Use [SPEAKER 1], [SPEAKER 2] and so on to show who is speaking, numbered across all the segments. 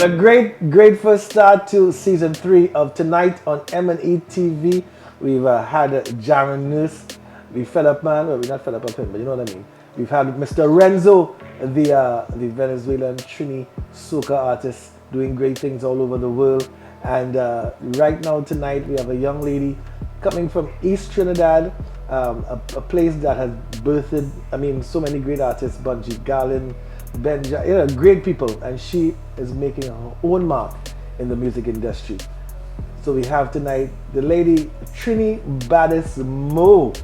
[SPEAKER 1] But a great first start to season 3 of Tonight on M&ETV. We've had Jaron Nurse, the fed up man. Well, we're not fed up of him, but you know what I mean. We've had Mr. Renzo, the Venezuelan Trini soca artist, doing great things all over the world. And right now tonight we have a young lady coming from East Trinidad, a place that has birthed, so many great artists, Bungie Garland, Benja, great people, and she is making her own mark in the music industry. So we have tonight the lady Trinibaddestmoe,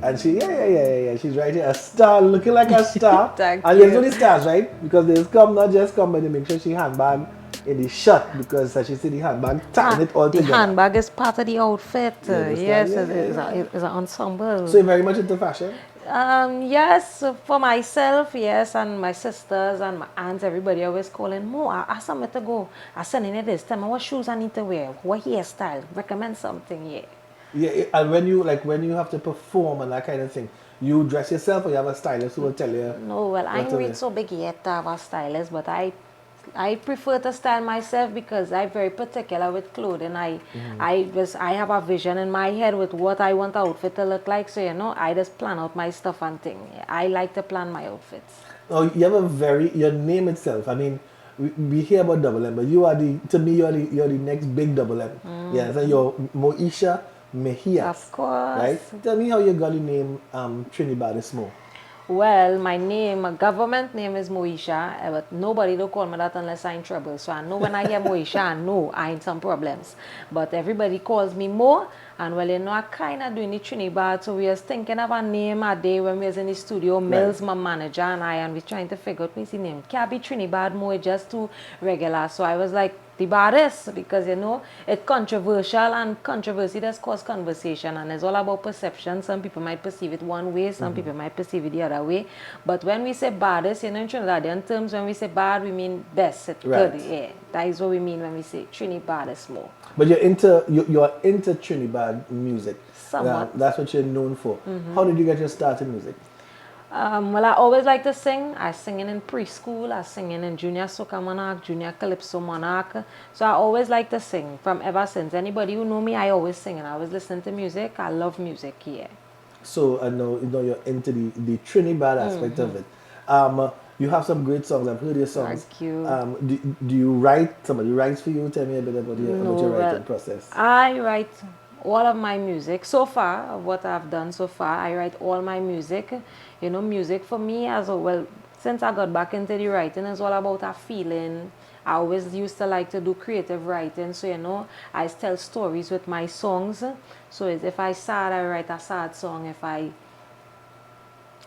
[SPEAKER 1] and she's right here, a star, looking like a star. And there's only stars, right? Because there's not just come, but they make sure she handbag in the shot, because as she said, the handbag tighten it all together.
[SPEAKER 2] The handbag is part of the outfit. Yes,
[SPEAKER 1] yeah.
[SPEAKER 2] It's an ensemble.
[SPEAKER 1] So you're very much into fashion?
[SPEAKER 2] Yes, for myself, yes, and my sisters and my aunts, everybody always calling, Mo, I somewhere to go. I sending it this. Tell me what shoes I need to wear, what hairstyle, recommend something, yeah.
[SPEAKER 1] Yeah, and when you have to perform and that kind of thing, you dress yourself or you have a stylist who will tell you?
[SPEAKER 2] No, well, I ain't read so big yet to have a stylist, but I prefer to style myself because I'm very particular with clothing. I have a vision in my head with what I want the outfit to look like. So I just plan out my stuff and thing. I like to plan my outfits.
[SPEAKER 1] Oh, you have your name itself. We hear about Double M, but you're the next big Double M. Yeah, so you're Moesha Mejia.
[SPEAKER 2] Of course.
[SPEAKER 1] Right? Tell me how you got the name Trinibaddestmoe.
[SPEAKER 2] Well, my government name is Moesha, but nobody don't call me that unless I'm in trouble. So I know when I hear Moesha, I know I'm in some problems. But everybody calls me Mo, and well, I kind of doing the Trinidad, so we was thinking of a name a day when we was in the studio. Mills, my manager, and we trying to figure out what's the name. Can't be Trinibaddestmoe, it's just too regular. So I was like, the baddest, because it's controversial, and controversy does cause conversation, and it's all about perception. Some people might perceive it one way, some people might perceive it the other way. But when we say baddest, in Trinidadian terms, when we say bad, we mean best, good. Yeah, that is what we mean when we say Trinibaddestmoe.
[SPEAKER 1] But you're into Trinidad music.
[SPEAKER 2] Somewhat.
[SPEAKER 1] That's what you're known for. How did you get your start in music?
[SPEAKER 2] Well, I always like to sing. I singing in preschool. I singing in junior soca monarch, junior calypso monarch. So I always like to sing from ever since. Anybody who know me, I always sing, and I always listen to music. I love music, yeah.
[SPEAKER 1] So I know you're into the Trinidad aspect of it. You have some great songs. I've heard your songs.
[SPEAKER 2] Thank you.
[SPEAKER 1] Do you write? Somebody writes for you? Tell me a bit about your writing process.
[SPEAKER 2] I write all of my music. So far, what I've done so far, I write all my music. Music for me as well, since I got back into the writing, it's all about a feeling. I always used to like to do creative writing, so I tell stories with my songs. So if I sad, I write a sad song. If I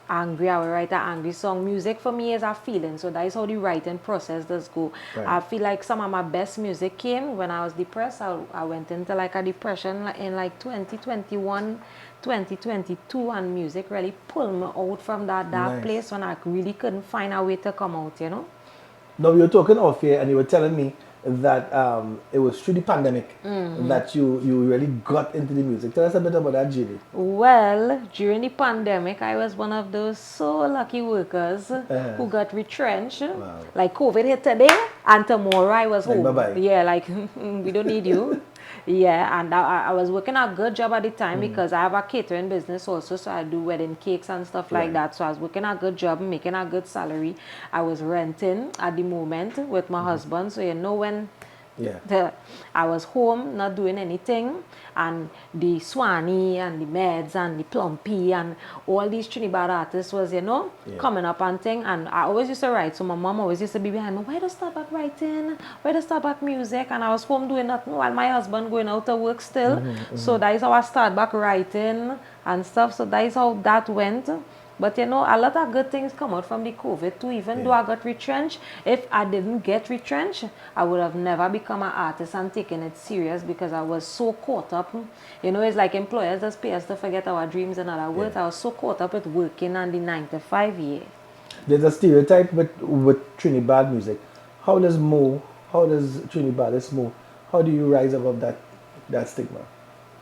[SPEAKER 2] angry, I will write an angry song. Music for me is a feeling, so that is how the writing process does go.
[SPEAKER 1] Right.
[SPEAKER 2] I feel like some of my best music came when I was depressed. I went into like a depression in like 2021, 2022, and music really pulled me out from that dark place when I really couldn't find a way to come out,
[SPEAKER 1] Now, we were talking off here, and you were telling me that it was through the pandemic that you really got into the music. Tell us a bit about that journey.
[SPEAKER 2] Well, during the pandemic, I was one of those so lucky workers who got retrenched.
[SPEAKER 1] Wow.
[SPEAKER 2] Like COVID hit today, and tomorrow I was home.
[SPEAKER 1] Bye-bye.
[SPEAKER 2] Yeah, like we don't need you. Yeah, and I was working a good job at the time because I have a catering business also, so I do wedding cakes and stuff like that. So I was working a good job, making a good salary. I was renting at the moment with my husband, so when I was home not doing anything, and the Swanee and the Meds and the Plumpy and all these Trinidad artists was coming up and thing, and I always used to write. So my mom always used to be behind me, why do start back writing, why do start back music, and I was home doing nothing while my husband going out to work still. So that is how I start back writing and stuff. So that is how that went. But a lot of good things come out from the COVID too. Even though I got retrenched, if I didn't get retrenched, I would have never become an artist and taken it serious, because I was so caught up. It's like employers just pay us to forget our dreams. In other words, I was so caught up with working on the 9 to 5 year.
[SPEAKER 1] There's a stereotype with Trinidad music. How does Trinibaddestmoe, how do you rise above that stigma?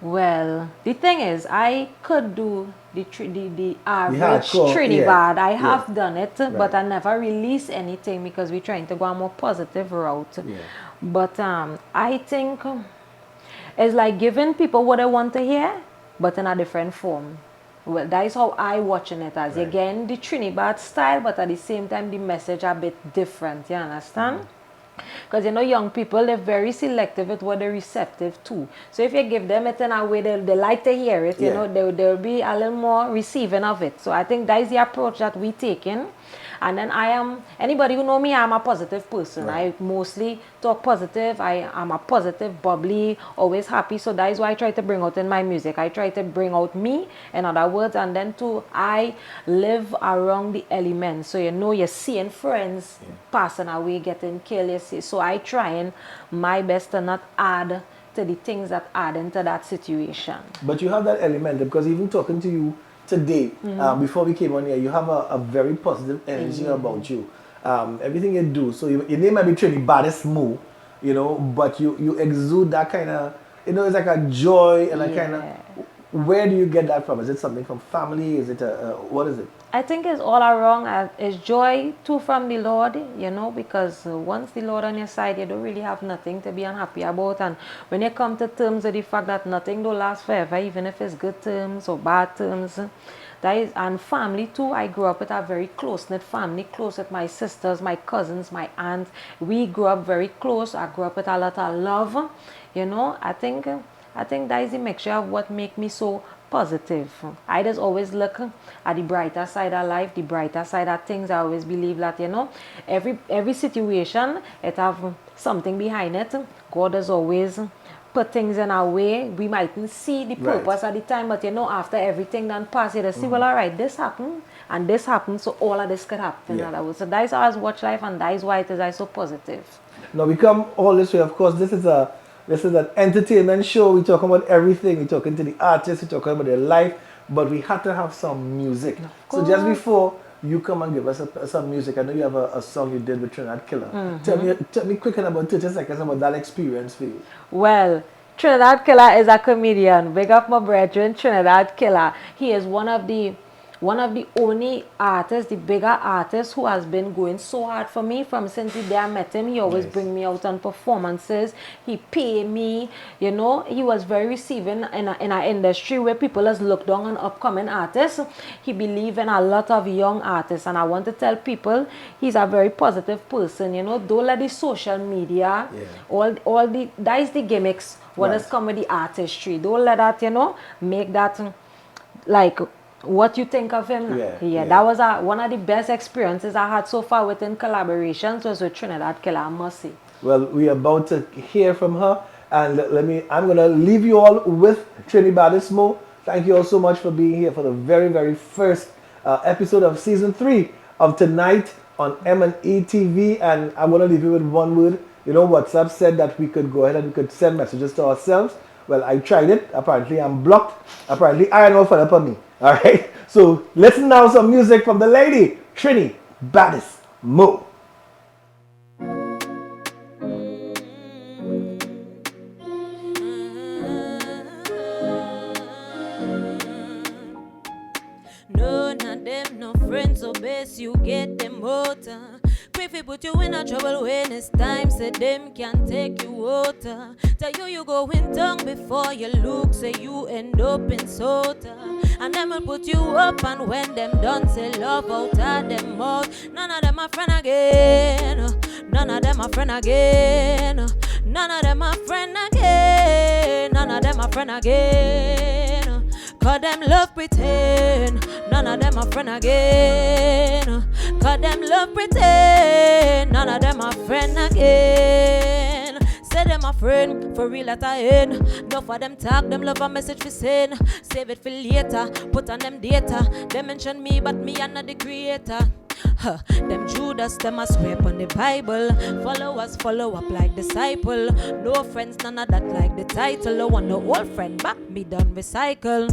[SPEAKER 2] Well, the thing is, I could do the average
[SPEAKER 1] hardcore,
[SPEAKER 2] Trinidad. I
[SPEAKER 1] yeah.
[SPEAKER 2] have done it, but I never release anything because we're trying to go a more positive route.
[SPEAKER 1] Yeah.
[SPEAKER 2] But I think it's like giving people what they want to hear, but in a different form. Well, that is how I watching it as.
[SPEAKER 1] Right.
[SPEAKER 2] Again, the Trinidad style, but at the same time, the message a bit different. You understand? Because you know, young people, they're very selective with what they're receptive to. So if you give them it in a way they like to hear it, you know, they'll be a little more receiving of it. So I think that is the approach that we taking. And then anybody who know me, I'm a positive person.
[SPEAKER 1] Right.
[SPEAKER 2] I mostly talk positive. I am a positive, bubbly, always happy. So that is why I try to bring out in my music. I try to bring out me, in other words, and then too, I live around the elements. So you know, you're seeing friends passing away, getting killed, you see. So I trying my best to not add to the things that add into that situation.
[SPEAKER 1] But you have that element because even talking to you today, before we came on here, you have a very positive energy about you. Everything you do. So your name might be Trinibaddestmoe, you know, but you exude that kind of, you know, it's like a joy and a kind of. Where do you get that from? Is it something from family? Is it what is it?
[SPEAKER 2] I think it's all around. It's joy too from the Lord, you know, because once the Lord on your side, you don't really have nothing to be unhappy about. And when you come to terms with the fact that nothing don't last forever, even if it's good terms or bad terms, that is, and family too. I grew up with a very close-knit family, close with my sisters, my cousins, my aunts. We grew up very close. I grew up with a lot of love, you know. I think that is the mixture of what make me so positive. I just always look at the brighter side of life, the brighter side of things. I always believe that, you know, every situation, it have something behind it. God has always put things in our way. We mightn't see the purpose at the time, but you know, after everything done pass, you just see, well, all right, this happened and this happened, so all of this could happen. So that is how I watch life, and that is why it is so positive.
[SPEAKER 1] Now we come all this way. Of course, this is an entertainment show. We're talking about everything. We're talking to the artists. We're talking about their life. But we had to have some music. So just before you come and give us some music, I know you have a song you did with Trinidad Killer. Tell me quick in about 30 seconds about that experience for you.
[SPEAKER 2] Well, Trinidad Killer is a comedian. Big up my brethren, Trinidad Killer. He is one of the only artists, the bigger artists who has been going so hard for me from since the day I met him. He always bring me out on performances. He pay me, you know. He was very receiving in an industry where people has looked down on upcoming artists. He believe in a lot of young artists, and I want to tell people he's a very positive person, you know. Don't let the social media, that is the gimmicks what has come with the artistry. Don't let that, you know, make that like what you think of him. That was one of the best experiences I had so far within collaborations was with Trinidad Killer, I must say.
[SPEAKER 1] Well, we're about to hear from her, and I'm gonna leave you all with Trinibaddestmoe. Thank you all so much for being here for the very, very first episode of season 3 of Tonight on M&ETV, and I want to leave you with one word. You know, WhatsApp said that we could go ahead and we could send messages to ourselves. Well, I tried it. Apparently, I'm blocked. Apparently, I know for up on me. All right. So listen now, some music from the lady Trinibaddestmoe.
[SPEAKER 3] None of them no friends, so best you get them water. If it put you in a trouble when it's time, say them can take you water. Tell you go in tongue before you look, say you end up in sota. And them will put you up, and when them done, say love out of them mouth. None of them a friend again. None of them a friend again. None of them a friend again. None of them a friend again. Cause them love pretend. None of them a friend again. Cause them love pretend. None of them a friend again. Say them a friend, for real at a end. No for them talk, them love a message for send. Save it for later, put on them data. They mention me, but me I'm not the creator. Them Judas, them a scrape on the Bible. Followers follow up like disciple. No friends, none of that like the title. No one, no old friend, back me done recycle.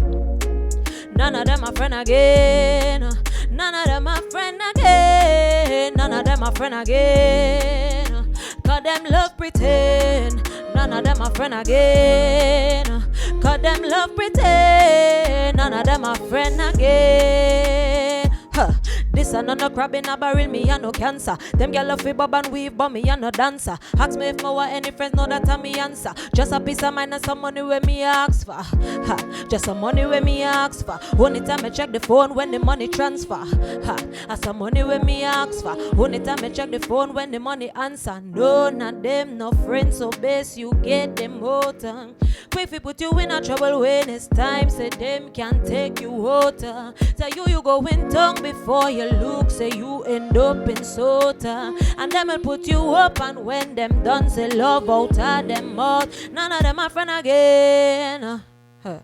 [SPEAKER 3] None of them a friend again. None of them a friend again. None of them a friend again. Cause them love pretend. None of them a friend again. Cause them love pretend, none of them a friend again. Huh. This and no crab in a barrel, me and no cancer. Them gyal love fi bob and weave, but me and no dancer. Ask me if me want any friends, know that I me answer. Just a piece of mind and some money where me ask for. Ha. Just some money where me ask for. Only time I check the phone when the money transfer. Ha. And some money where me ask for. Only time I check the phone when the money answer. No, not them, no friends, so base you get them motor. Quick fi put you in a trouble when it's time. Say them can take you water. Say you go in tongue before you look. Say you end up in sota. And them will put you up, and when them done say love out of them mouth. None of them a friend again. Huh.